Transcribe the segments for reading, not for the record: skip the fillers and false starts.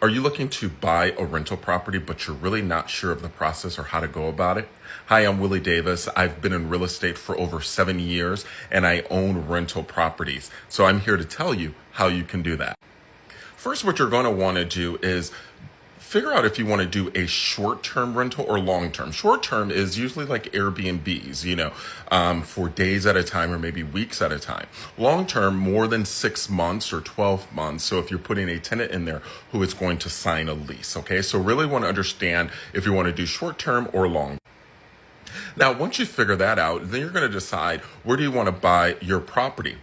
Are you looking to buy a rental property, but you're really not sure of the process or how to go about it? Hi, I'm Willie Davis. I've been in real estate for over 7 years and I own rental properties. So I'm here to tell you how you can do that. First, what you're going to want to do is figure out if you want to do a short-term rental or long-term. Short-term is usually like Airbnbs, for days at a time or maybe weeks at a time. Long-term, more than 6 months or 12 months. So if you're putting a tenant in there who is going to sign a lease, okay? So really want to understand if you want to do short-term or long. Now, once you figure that out, then you're going to decide where do you want to buy your property.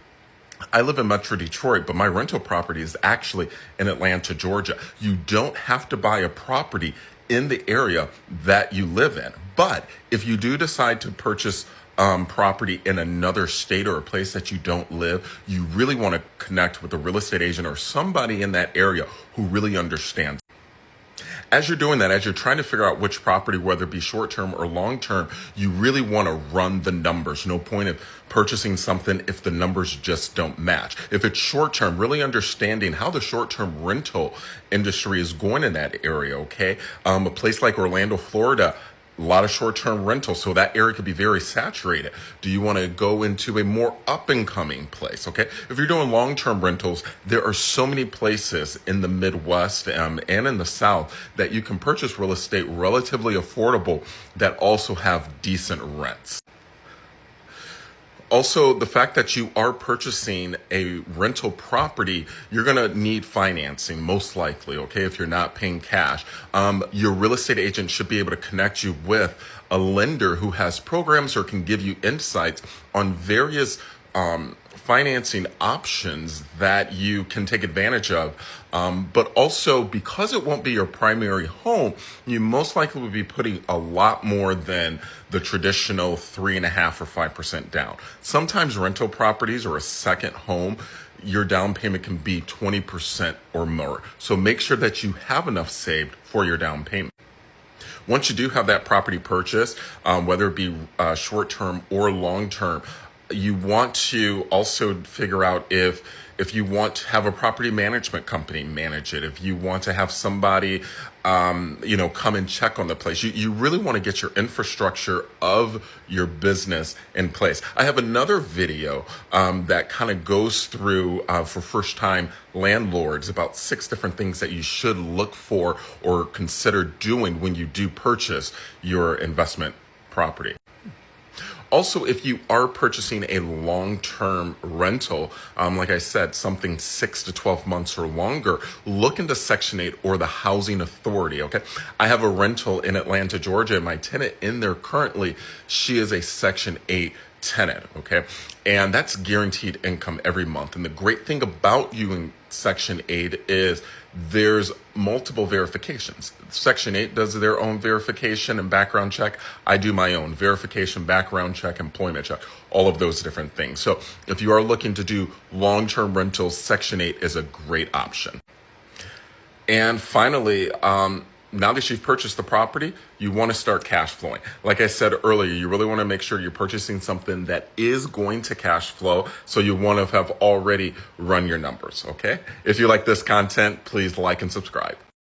I live in Metro Detroit, but my rental property is actually in Atlanta, Georgia. You don't have to buy a property in the area that you live in. But if you do decide to purchase property in another state or a place that you don't live, you really want to connect with a real estate agent or somebody in that area who really understands. As you're doing that, as you're trying to figure out which property, whether it be short-term or long-term, you really want to run the numbers. No point of purchasing something if the numbers just don't match. If it's short-term, really understanding how the short-term rental industry is going in that area, okay? A place like Orlando, Florida, a lot of short-term rentals, so that area could be very saturated. Do you want to go into a more up-and-coming place, okay? If you're doing long-term rentals, there are so many places in the Midwest and in the South that you can purchase real estate relatively affordable that also have decent rents. Also, the fact that you are purchasing a rental property, you're going to need financing, most likely, okay, if you're not paying cash. Your real estate agent should be able to connect you with a lender who has programs or can give you insights on various financing options that you can take advantage of. But also, because it won't be your primary home, you most likely will be putting a lot more than the traditional 3.5% or 5% down. Sometimes rental properties or a second home, your down payment can be 20% or more. So make sure that you have enough saved for your down payment. Once you do have that property purchased, whether it be short-term or long-term, you want to also figure out if you want to have a property management company manage it, if you want to have somebody, come and check on the place. You really want to get your infrastructure of your business in place. I have another video that kind of goes through for first-time landlords about 6 different things that you should look for or consider doing when you do purchase your investment property. Also, if you are purchasing a long-term rental, like I said, something 6 to 12 months or longer, look into Section 8 or the Housing Authority, okay? I have a rental in Atlanta, Georgia, and my tenant in there currently, she is a Section 8 tenant, okay? And that's guaranteed income every month. And the great thing about you in Section 8 is there's multiple verifications. Section 8 does their own verification and background check. I do my own verification, background check, employment check, all of those different things. So if you are looking to do long-term rentals, Section 8 is a great option. And finally, now that you've purchased the property, you want to start cash flowing. Like I said earlier, you really want to make sure you're purchasing something that is going to cash flow. So you want to have already run your numbers, okay? If you like this content, please like and subscribe.